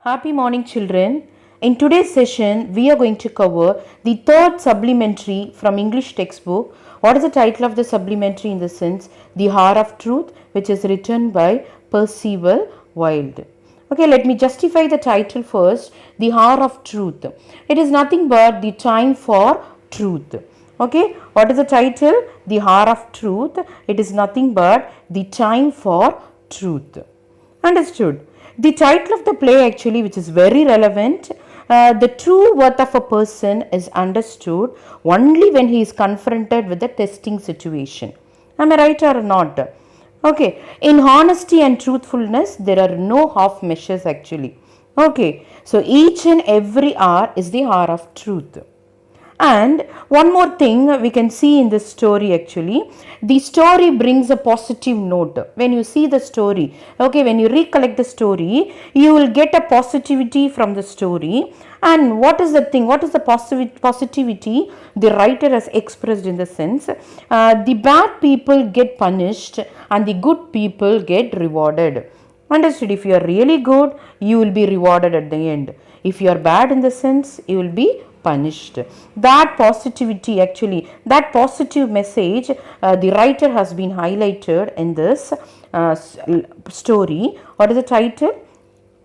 Happy morning, children. In today's session, we are going to cover the third supplementary from English textbook. What is the title of the supplementary? In the sense, The Hour of Truth, which is written by Percival, wilde. Okay, let me justify the title first. The Hour of Truth. It is nothing but the time for truth. Okay, what is the title? The Hour of Truth. It is nothing but the time for truth. Understood? The title of the play actually, which is very relevant, the true worth of a person is understood only when he is confronted with a testing situation. Am I right or not? Okay, in honesty and truthfulness, there are no half measures actually. Okay, so each and every hour is the hour of truth. And one more thing we can see in this story actually, the story brings a positive note. When you see the story, okay, when you recollect the story, you will get a positivity from the story. And what is the thing? What is the positivity the writer has expressed in the sense? The bad people get punished and the good people get rewarded. Understood? If you are really good, you will be rewarded at the end. If you are bad in the sense, you will be punished. That positivity actually, that positive message the writer has been highlighted in this story. What is the title?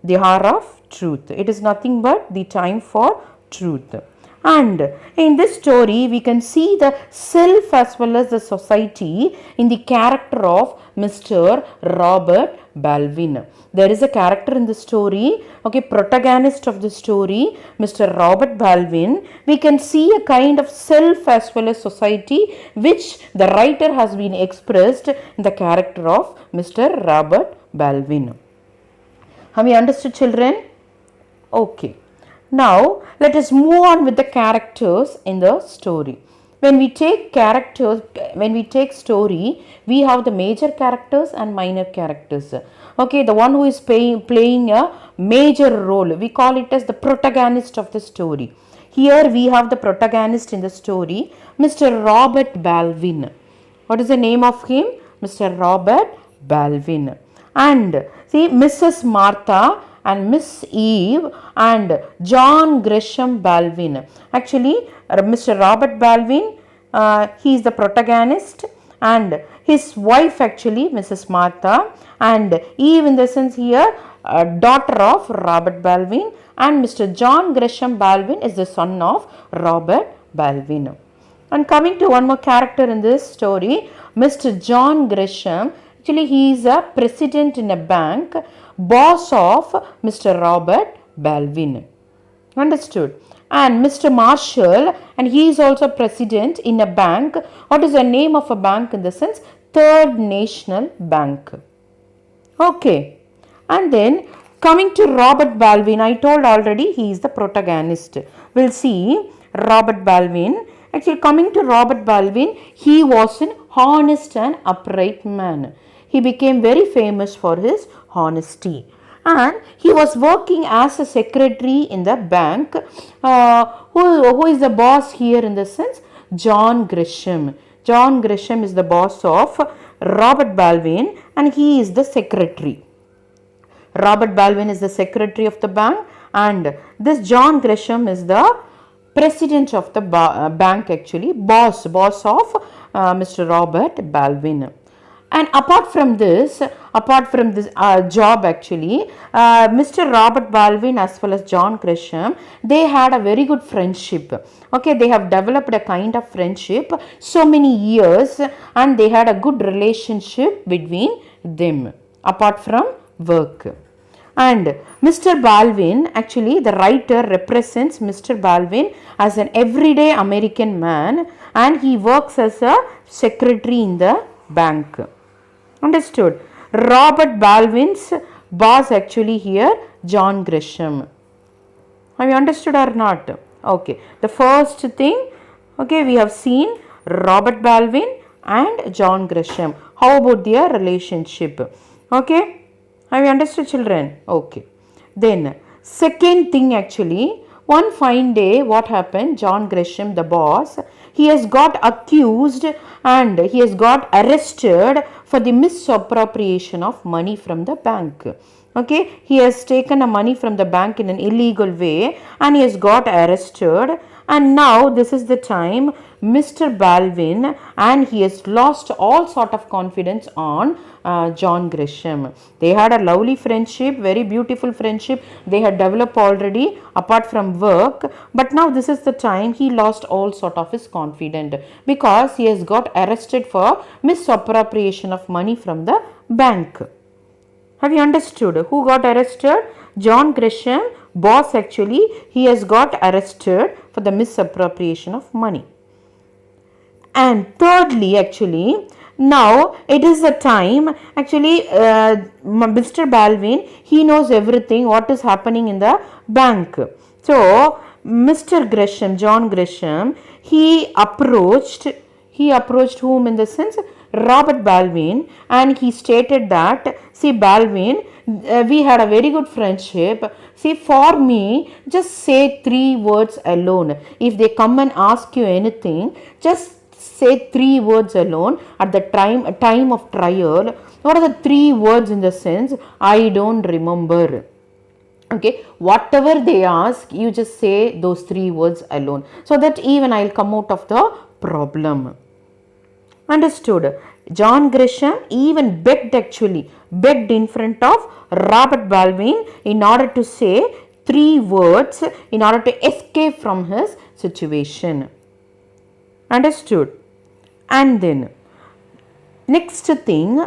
The Hour of Truth. It is nothing but the time for truth. And in this story, we can see the self as well as the society in the character of Mr. Robert Baldwin. There is a character in the story, okay, protagonist of the story, Mr. Robert Baldwin. We can see a kind of self as well as society which the writer has been expressed in the character of Mr. Robert Baldwin. Have you understood, children? Okay. Now, let us move on with the characters in the story. When we take characters, when we take story, we have the major characters and minor characters. Okay, the one who is playing a major role, we call it as the protagonist of the story. Here we have the protagonist in the story, Mr. Robert Baldwin. What is the name of him? Mr. Robert Baldwin. And see, Mrs. Martha and Miss Eve and John Grisham Baldwin. Actually, Mr. Robert Baldwin, he is the protagonist, and his wife actually, Mrs. Martha, and Eve in the sense here, daughter of Robert Baldwin, and Mr. John Grisham Baldwin is the son of Robert Baldwin. And coming to one more character in this story, Mr. John Grisham. Actually, he is a president in a bank, boss of Mr. Robert Baldwin. Understood? And Mr. Marshall, and he is also president in a bank. What is the name of a bank in the sense? Third National Bank. Okay. And then coming to Robert Baldwin, I told already he is the protagonist. We'll see Robert Baldwin. Actually, coming to Robert Baldwin, he was an honest and upright man. He became very famous for his honesty, and he was working as a secretary in the bank. Who is the boss here in the sense? John Grisham. John Grisham is the boss of Robert Baldwin, and he is the secretary. Robert Baldwin is the secretary of the bank, and this John Grisham is the president of the bank actually, boss of Mr. Robert Baldwin. And apart from this job actually, Mr. Robert Baldwin as well as John Grisham, they had a very good friendship. Okay, they have developed a kind of friendship so many years, and they had a good relationship between them apart from work. And Mr. Baldwin, actually the writer represents Mr. Baldwin as an everyday American man, and he works as a secretary in the bank. Understood? Robert Baldwin's boss actually here, John Grisham. Have you understood or not? Okay. The first thing, okay, we have seen Robert Baldwin and John Grisham. How about their relationship? Okay. Have you understood, children? Okay. Then, second thing actually, one fine day, what happened? John Grisham, the boss, he has got accused and he has got arrested for the misappropriation of money from the bank. Okay, he has taken a money from the bank in an illegal way and he has got arrested, and now this is the time Mr. Baldwin, and he has lost all sort of confidence on John Grisham. They had a lovely friendship, very beautiful friendship they had developed already apart from work, but now this is the time he lost all sort of his confidence because he has got arrested for misappropriation of money from the bank. Have you understood? Who got arrested? John Grisham, boss actually, he has got arrested for the misappropriation of money. And thirdly, actually, now it is the time, actually, Mr. Baldwin, he knows everything what is happening in the bank. So, Mr. Grisham, John Grisham, he approached whom in the sense? Robert Baldwin, and he stated that, see Baldwin, we had a very good friendship. See, for me, just say 3 words alone. If they come and ask you anything, just say 3 words alone at the time of trial. What are the 3 words in the sense? I don't remember. Okay, whatever they ask, you just say those 3 words alone, so that even I'll come out of the problem. Understood? John Grisham even begged in front of Robert Baldwin in order to say 3 words in order to escape from his situation. Understood? And then next thing,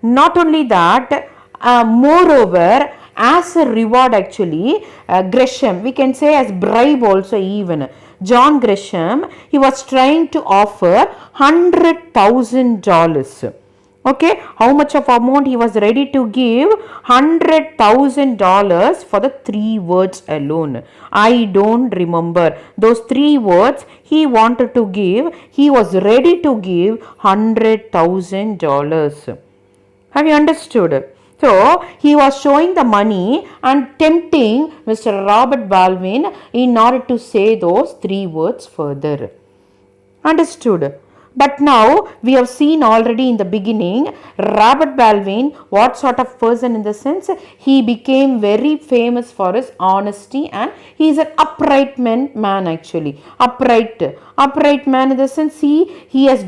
not only that, moreover, as a reward actually, Grisham, we can say as bribe also even, John Grisham, he was trying to offer $100,000. Okay, how much of amount he was ready to give? $100,000 for the 3 words alone. I don't remember. Those 3 words he wanted to give, he was ready to give $100,000. Have you understood? So, he was showing the money and tempting Mr. Robert Baldwin in order to say those 3 words further. Understood? But now we have seen already in the beginning, Robert Baldwin, what sort of person in the sense? He became very famous for his honesty, and he is an upright man actually. Upright man in the sense he has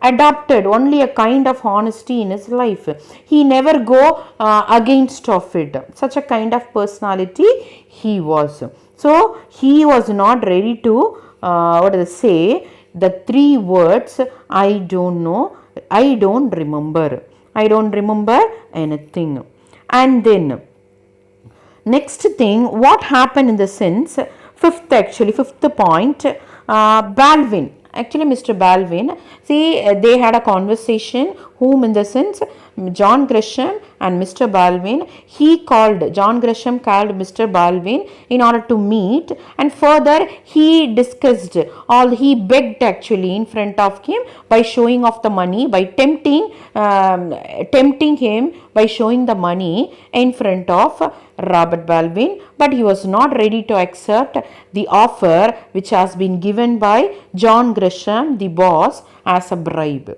adopted only a kind of honesty in his life. He never go against of it. Such a kind of personality he was. So he was not ready to say the 3 words, I don't know, I don't remember anything. And then next thing, what happened in the sense, fifth point, Baldwin, actually Mr. Baldwin, see, they had a conversation, whom in the sense, John Grisham and Mr. Baldwin, John Grisham called Mr. Baldwin in order to meet, and further he discussed he begged actually in front of him by showing off the money, by tempting him by showing the money in front of Robert Baldwin, but he was not ready to accept the offer which has been given by John Grisham, the boss, as a bribe.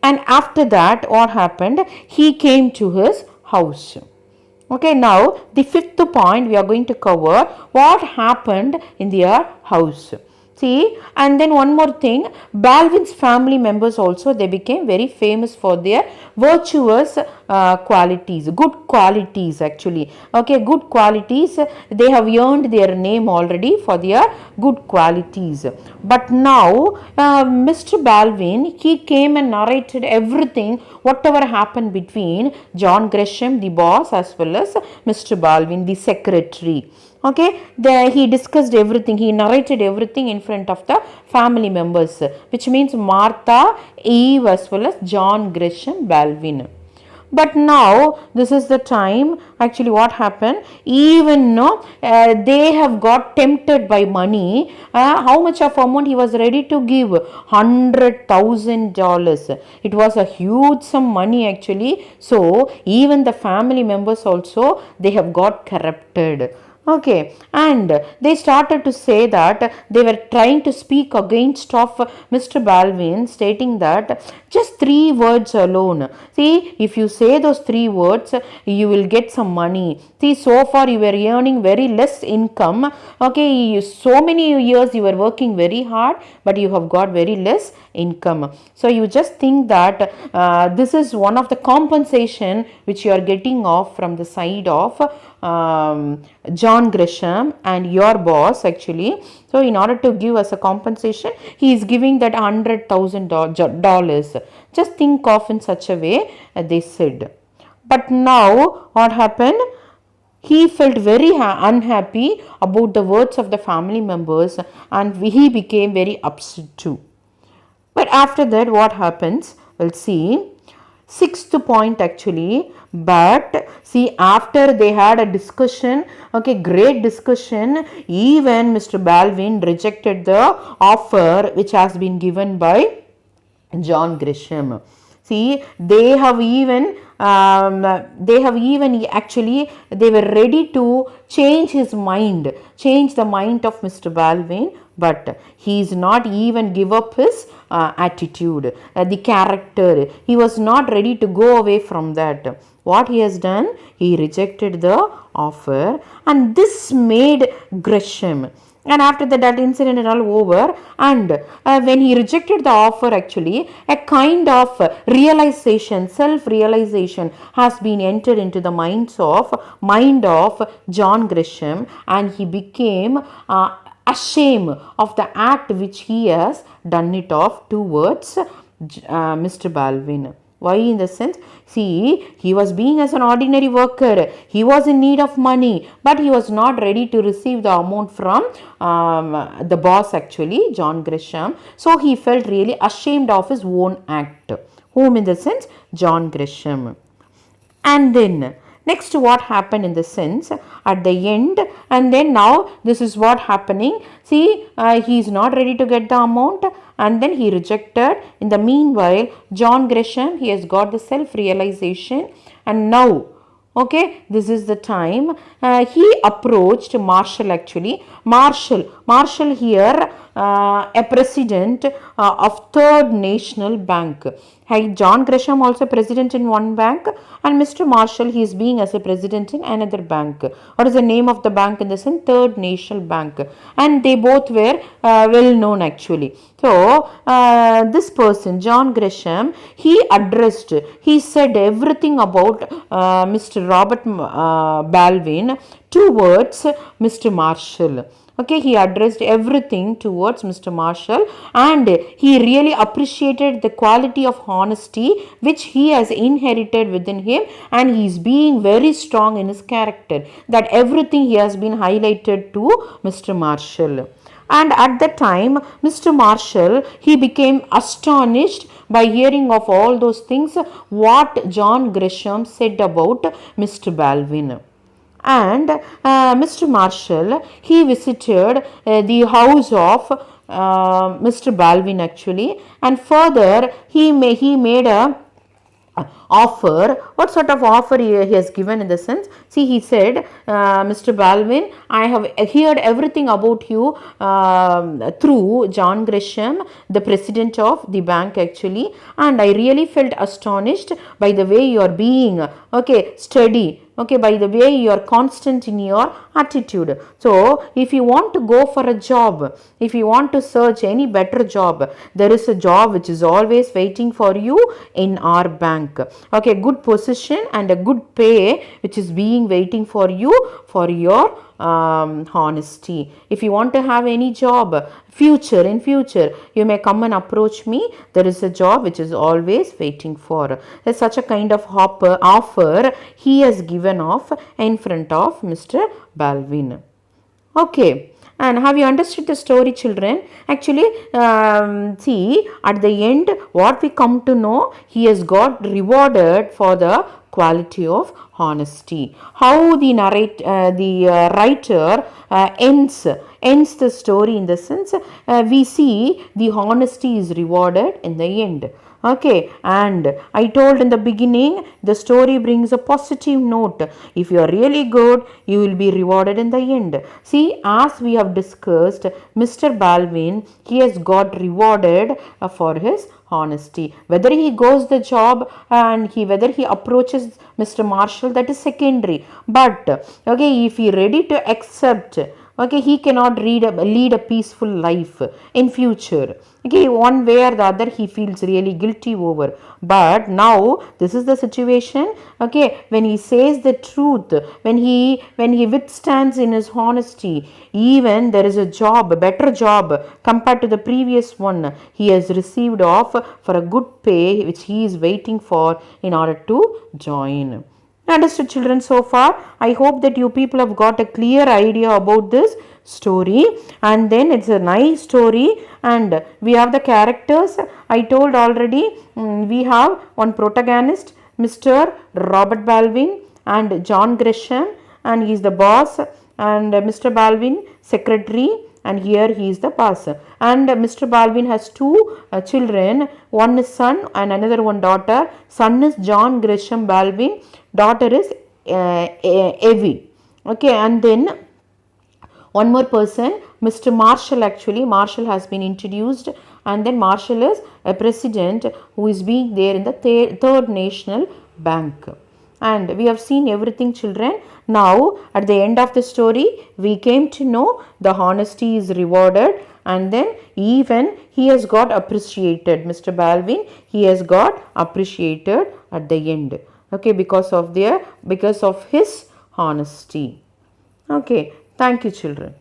And after that, what happened? He came to his house. Okay, now the 5th point we are going to cover what happened in their house. See, and then one more thing, Baldwin's family members also, they became very famous for their virtuous qualities, good qualities actually. Okay, good qualities, they have earned their name already for their good qualities. But now, Mr. Baldwin, he came and narrated everything, whatever happened between John Grisham, the boss, as well as Mr. Baldwin, the secretary. Okay, he discussed everything, he narrated everything in front of the family members, which means Martha, Eve, as well as John Grisham, Baldwin. But now this is the time, actually what happened, even they have got tempted by money. How much of amount he was ready to give? $100,000. It was a huge sum money actually. So even the family members also, they have got corrupted. Okay, and they started to say that they were trying to speak against of Mr. Baldwin, stating that just 3 words alone. See, if you say those 3 words, you will get some money. See, so far you were earning very less income. Okay, so many years you were working very hard, but you have got very less income. So you just think that this is one of the compensation which you are getting off from the side of John Grisham and your boss actually. So in order to give us a compensation, he is giving that $100,000. Just think of in such a way, they said. But now what happened? He felt very unhappy about the words of the family members, and he became very upset too. But after that, what happens? We'll see. Sixth point actually, but see, after they had a discussion, okay, great discussion, even Mr. Baldwin rejected the offer which has been given by John Grisham. See, they have even actually, they were ready to change his mind, change the mind of Mr. Baldwin, but he is not even give up his attitude, the character. He was not ready to go away from that. What he has done, he rejected the offer, and this made Grisham. And after that incident and all over, and when he rejected the offer, actually a kind of realization, self-realization has been entered into the mind of John Grisham, and he became ashamed of the act which he has done it of towards Mr. Baldwin. Why? In the sense, see, he was being as an ordinary worker. He was in need of money, but he was not ready to receive the amount from the boss, actually, John Grisham. So he felt really ashamed of his own act. Whom in the sense? John Grisham. And then next, what happened in the sense at the end, and then now this is what happening. See, he is not ready to get the amount, and then he rejected. In the meanwhile, John Grisham, he has got the self-realization, and now, okay, this is the time he approached Marshall, actually. Marshall here, a president of Third National Bank. John Grisham also president in one bank, and Mr. Marshall, he is being as a president in another bank. What is the name of the bank in this? In Third National Bank, and they both were well known, actually. So this person, John Grisham, he said everything about Mr. Robert Baldwin towards Mr. Marshall. Okay, he addressed everything towards Mr. Marshall, and he really appreciated the quality of honesty which he has inherited within him, and he is being very strong in his character. That everything he has been highlighted to Mr. Marshall. And at that time, Mr. Marshall, he became astonished by hearing of all those things what John Grisham said about Mr. Baldwin. And Mr. Marshall, he visited the house of Mr. Baldwin, actually, and further he made a offer. What sort of offer he has given in the sense? See, he said, Mr. Baldwin, I have heard everything about you through John Grisham, the president of the bank, actually, and I really felt astonished by the way you are being, okay, steady, okay, by the way you are constant in your attitude. So if you want to go for a job, if you want to search any better job, there is a job which is always waiting for you in our bank. Okay, good position and a good pay which is being waiting for you for your honesty. If you want to have any job in future, you may come and approach me. There is a job which is always waiting for. There's such a kind of offer he has given off in front of Mr. Baldwin. Okay. And have you understood the story, children? Actually, see, at the end, what we come to know, he has got rewarded for the quality of honesty. How the writer ends the story in the sense, we see the honesty is rewarded in the end. Okay, and I told in the beginning the story brings a positive note. If you are really good, you will be rewarded in the end. See, as we have discussed, Mr. Baldwin, he has got rewarded for his honesty. Whether he goes the job and whether he approaches Mr. Marshall, that is secondary. But okay, if he ready to accept, okay, he cannot lead a peaceful life in future. Okay, one way or the other he feels really guilty over. But now this is the situation. Okay, when he says the truth, when he withstands in his honesty, even there is a job, a better job compared to the previous one he has received off for a good pay which he is waiting for in order to join. Understood, children, so far? I hope that you people have got a clear idea about this story, and then it's a nice story, and we have the characters. I told already, we have one protagonist, Mr. Robert Baldwin, and John Grisham, and he is the boss, and Mr. Baldwin secretary, and here he is the boss. And Mr. Baldwin has two children, one is son and another one daughter. Son is John Grisham Baldwin, daughter is Evie. Okay, and then one more person, Mr. Marshall. Actually, Marshall has been introduced, and then Marshall is a president who is being there in the third national bank. And we have seen everything, children. Now at the end of the story we came to know the honesty is rewarded, and then even he has got appreciated. Mr. Baldwin, he has got appreciated at the end, okay, because of his honesty. Okay, thank you, children.